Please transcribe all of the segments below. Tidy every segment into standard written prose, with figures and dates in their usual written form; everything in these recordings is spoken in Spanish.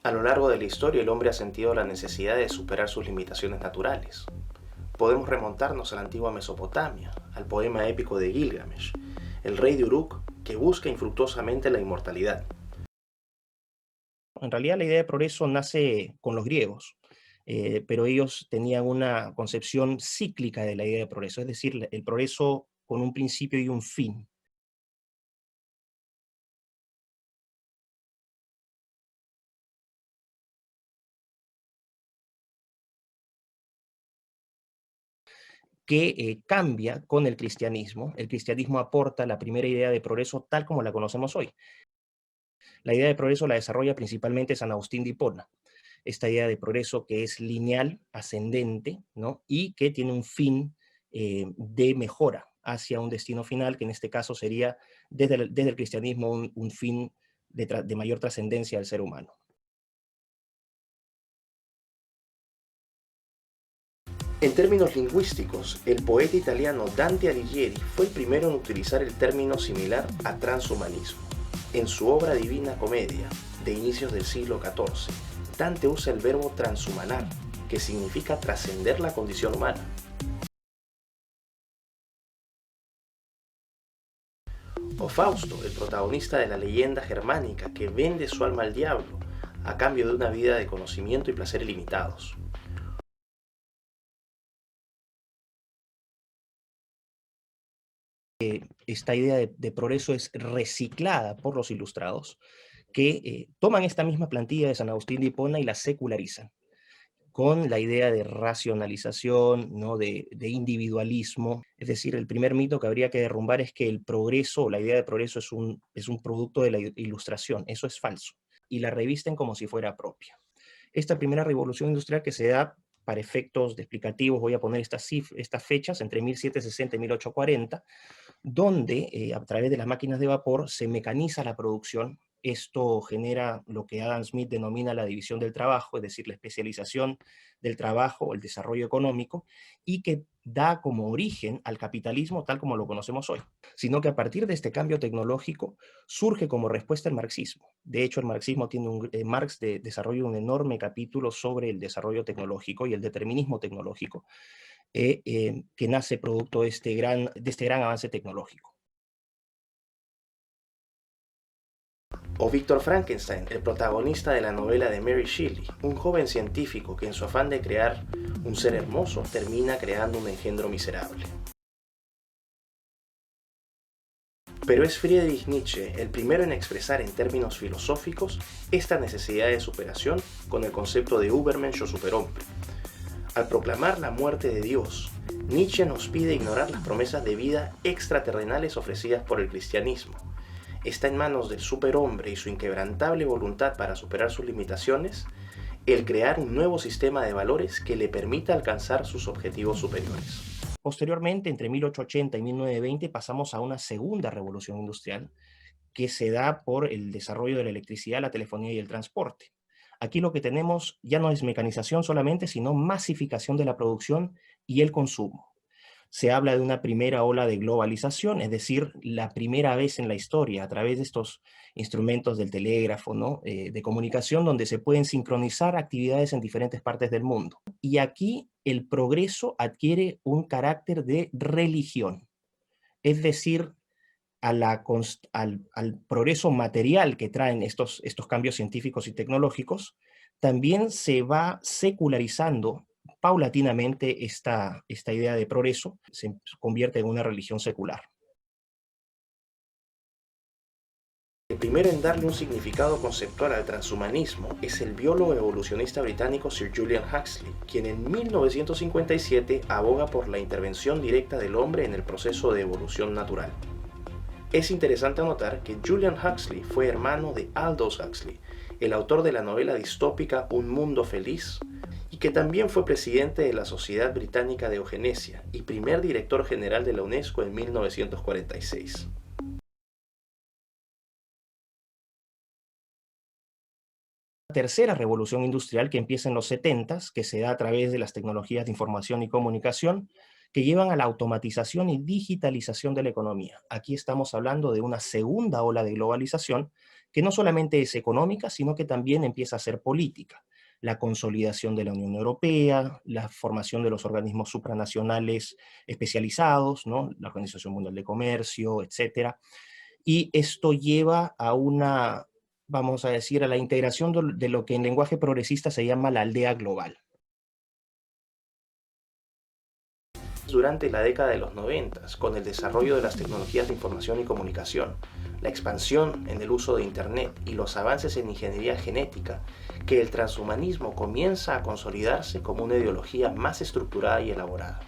A lo largo de la historia, el hombre ha sentido la necesidad de superar sus limitaciones naturales. Podemos remontarnos a la antigua Mesopotamia, al poema épico de Gilgamesh, el rey de Uruk que busca infructuosamente la inmortalidad. En realidad la idea de progreso nace con los griegos, pero ellos tenían una concepción cíclica de la idea de progreso, es decir, el progreso con un principio y un fin, que cambia con el cristianismo. El cristianismo aporta la primera idea de progreso tal como la conocemos hoy. La idea de progreso la desarrolla principalmente San Agustín de Hipona. Esta idea de progreso que es lineal, ascendente, ¿no? Y que tiene un fin de mejora hacia un destino final, que en este caso sería desde el cristianismo un fin de mayor trascendencia del ser humano. En términos lingüísticos, el poeta italiano Dante Alighieri fue el primero en utilizar el término similar a transhumanismo. En su obra Divina Comedia, de inicios del siglo XIV, Dante usa el verbo transhumanar, que significa trascender la condición humana. O Fausto, el protagonista de la leyenda germánica que vende su alma al diablo a cambio de una vida de conocimiento y placer ilimitados. Esta idea de progreso es reciclada por los ilustrados, que toman esta misma plantilla de San Agustín de Hipona y la secularizan, con la idea de racionalización, ¿no? de individualismo. Es decir, el primer mito que habría que derrumbar es que el progreso, la idea de progreso es un producto de la ilustración. Eso es falso. Y la revisten como si fuera propia. Esta primera revolución industrial que se da para efectos de explicativos, voy a poner estas fechas, entre 1760 y 1840, donde a través de las máquinas de vapor se mecaniza la producción. Esto genera lo que Adam Smith denomina la división del trabajo, es decir, la especialización del trabajo, el desarrollo económico, y que da como origen al capitalismo tal como lo conocemos hoy. Sino que a partir de este cambio tecnológico surge como respuesta el marxismo. De hecho, el marxismo tiene Marx desarrolla un enorme capítulo sobre el desarrollo tecnológico y el determinismo tecnológico, que nace producto de este gran avance tecnológico. O Víctor Frankenstein, el protagonista de la novela de Mary Shelley, un joven científico que en su afán de crear un ser hermoso termina creando un engendro miserable. Pero es Friedrich Nietzsche el primero en expresar en términos filosóficos esta necesidad de superación con el concepto de Übermensch o superhombre. Al proclamar la muerte de Dios, Nietzsche nos pide ignorar las promesas de vida extraterrenales ofrecidas por el cristianismo. Está en manos del superhombre y su inquebrantable voluntad para superar sus limitaciones el crear un nuevo sistema de valores que le permita alcanzar sus objetivos superiores. Posteriormente, entre 1880 y 1920, pasamos a una segunda revolución industrial que se da por el desarrollo de la electricidad, la telefonía y el transporte. Aquí lo que tenemos ya no es mecanización solamente, sino masificación de la producción y el consumo. Se habla de una primera ola de globalización, es decir, la primera vez en la historia, a través de estos instrumentos del telégrafo, ¿no? De comunicación, donde se pueden sincronizar actividades en diferentes partes del mundo. Y aquí el progreso adquiere un carácter de religión, es decir, al progreso material que traen estos cambios científicos y tecnológicos, también se va secularizando paulatinamente esta idea de progreso, se convierte en una religión secular. El primero en darle un significado conceptual al transhumanismo es el biólogo evolucionista británico Sir Julian Huxley, quien en 1957 aboga por la intervención directa del hombre en el proceso de evolución natural. Es interesante anotar que Julian Huxley fue hermano de Aldous Huxley, el autor de la novela distópica Un Mundo Feliz, y que también fue presidente de la Sociedad Británica de Eugenesia y primer director general de la UNESCO en 1946. Tercera revolución industrial que empieza en los 70s, que se da a través de las tecnologías de información y comunicación, que llevan a la automatización y digitalización de la economía. Aquí estamos hablando de una segunda ola de globalización que no solamente es económica, sino que también empieza a ser política. La consolidación de la Unión Europea, la formación de los organismos supranacionales especializados, ¿no? La Organización Mundial de Comercio, etcétera. Y esto lleva a una, vamos a decir, a la integración de lo que en lenguaje progresista se llama la aldea global. Durante la década de los 90, con el desarrollo de las tecnologías de información y comunicación, la expansión en el uso de Internet y los avances en ingeniería genética, que el transhumanismo comienza a consolidarse como una ideología más estructurada y elaborada.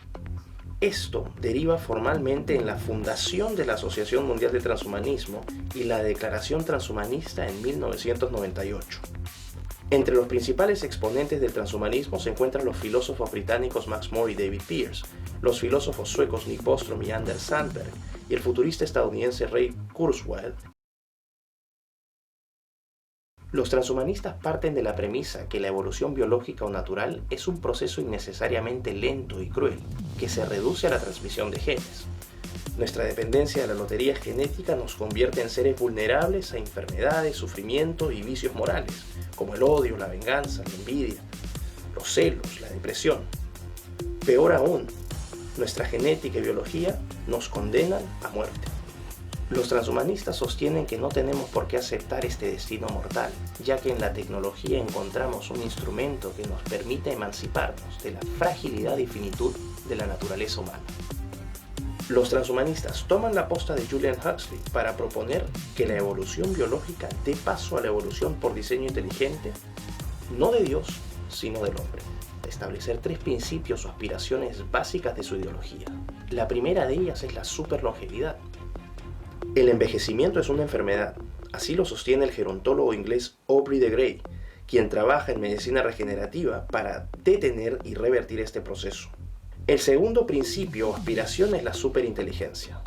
Esto deriva formalmente en la fundación de la Asociación Mundial de Transhumanismo y la Declaración Transhumanista en 1998. Entre los principales exponentes del transhumanismo se encuentran los filósofos británicos Max More y David Pearce, los filósofos suecos Nick Bostrom y Anders Sandberg, y el futurista estadounidense Ray Kurzweil. Los transhumanistas parten de la premisa que la evolución biológica o natural es un proceso innecesariamente lento y cruel, que se reduce a la transmisión de genes. Nuestra dependencia de la lotería genética nos convierte en seres vulnerables a enfermedades, sufrimiento y vicios morales, como el odio, la venganza, la envidia, los celos, la depresión. Peor aún, nuestra genética y biología nos condenan a muerte. Los transhumanistas sostienen que no tenemos por qué aceptar este destino mortal, ya que en la tecnología encontramos un instrumento que nos permite emanciparnos de la fragilidad y finitud de la naturaleza humana. Los transhumanistas toman la posta de Julian Huxley para proponer que la evolución biológica dé paso a la evolución por diseño inteligente, no de Dios, sino del hombre. Establecer 3 principios o aspiraciones básicas de su ideología. La primera de ellas es la superlongevidad. El envejecimiento es una enfermedad, así lo sostiene el gerontólogo inglés Aubrey de Grey, quien trabaja en medicina regenerativa para detener y revertir este proceso. El segundo principio o aspiración es la superinteligencia.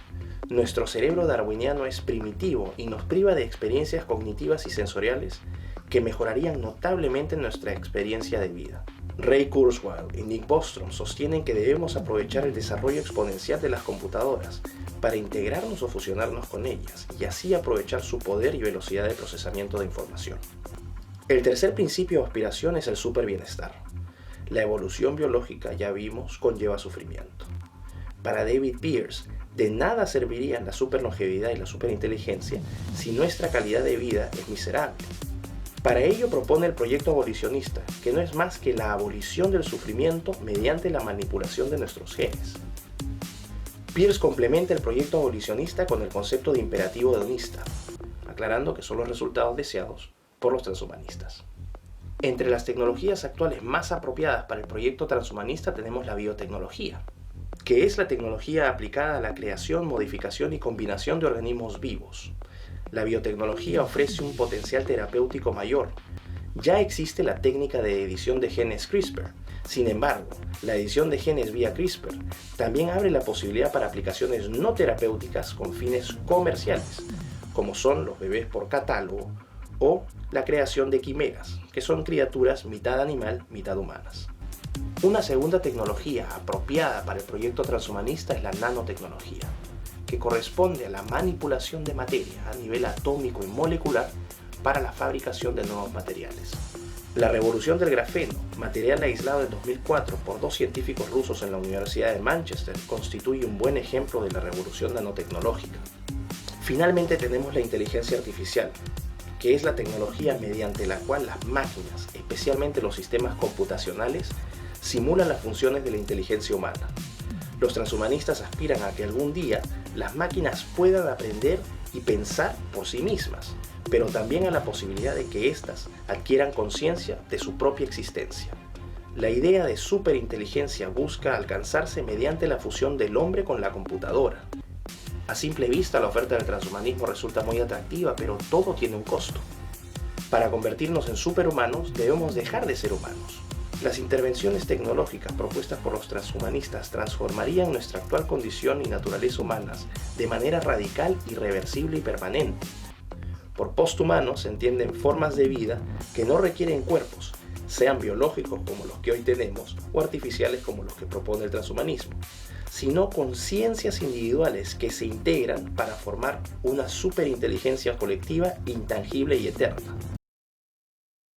Nuestro cerebro darwiniano es primitivo y nos priva de experiencias cognitivas y sensoriales que mejorarían notablemente nuestra experiencia de vida. Ray Kurzweil y Nick Bostrom sostienen que debemos aprovechar el desarrollo exponencial de las computadoras para integrarnos o fusionarnos con ellas y así aprovechar su poder y velocidad de procesamiento de información. El tercer principio o aspiración es el superbienestar. La evolución biológica, ya vimos, conlleva sufrimiento. Para David Pearce, de nada servirían la superlongevidad y la superinteligencia si nuestra calidad de vida es miserable. Para ello propone el proyecto abolicionista, que no es más que la abolición del sufrimiento mediante la manipulación de nuestros genes. Pearce complementa el proyecto abolicionista con el concepto de imperativo hedonista, aclarando que son los resultados deseados por los transhumanistas. Entre las tecnologías actuales más apropiadas para el proyecto transhumanista tenemos la biotecnología, que es la tecnología aplicada a la creación, modificación y combinación de organismos vivos. La biotecnología ofrece un potencial terapéutico mayor. Ya existe la técnica de edición de genes CRISPR. Sin embargo, la edición de genes vía CRISPR también abre la posibilidad para aplicaciones no terapéuticas con fines comerciales, como son los bebés por catálogo o la creación de quimeras, que son criaturas mitad animal, mitad humanas. Una segunda tecnología apropiada para el proyecto transhumanista es la nanotecnología, que corresponde a la manipulación de materia a nivel atómico y molecular para la fabricación de nuevos materiales. La revolución del grafeno, material aislado en 2004 por 2 científicos rusos en la Universidad de Manchester, constituye un buen ejemplo de la revolución nanotecnológica. Finalmente tenemos la inteligencia artificial, que es la tecnología mediante la cual las máquinas, especialmente los sistemas computacionales, simulan las funciones de la inteligencia humana. Los transhumanistas aspiran a que algún día las máquinas puedan aprender y pensar por sí mismas, pero también a la posibilidad de que éstas adquieran conciencia de su propia existencia. La idea de superinteligencia busca alcanzarse mediante la fusión del hombre con la computadora. A simple vista, la oferta del transhumanismo resulta muy atractiva, pero todo tiene un costo. Para convertirnos en superhumanos, debemos dejar de ser humanos. Las intervenciones tecnológicas propuestas por los transhumanistas transformarían nuestra actual condición y naturaleza humanas de manera radical, irreversible y permanente. Por posthumanos se entienden formas de vida que no requieren cuerpos, sean biológicos como los que hoy tenemos o artificiales como los que propone el transhumanismo. sino conciencias individuales que se integran para formar una superinteligencia colectiva intangible y eterna.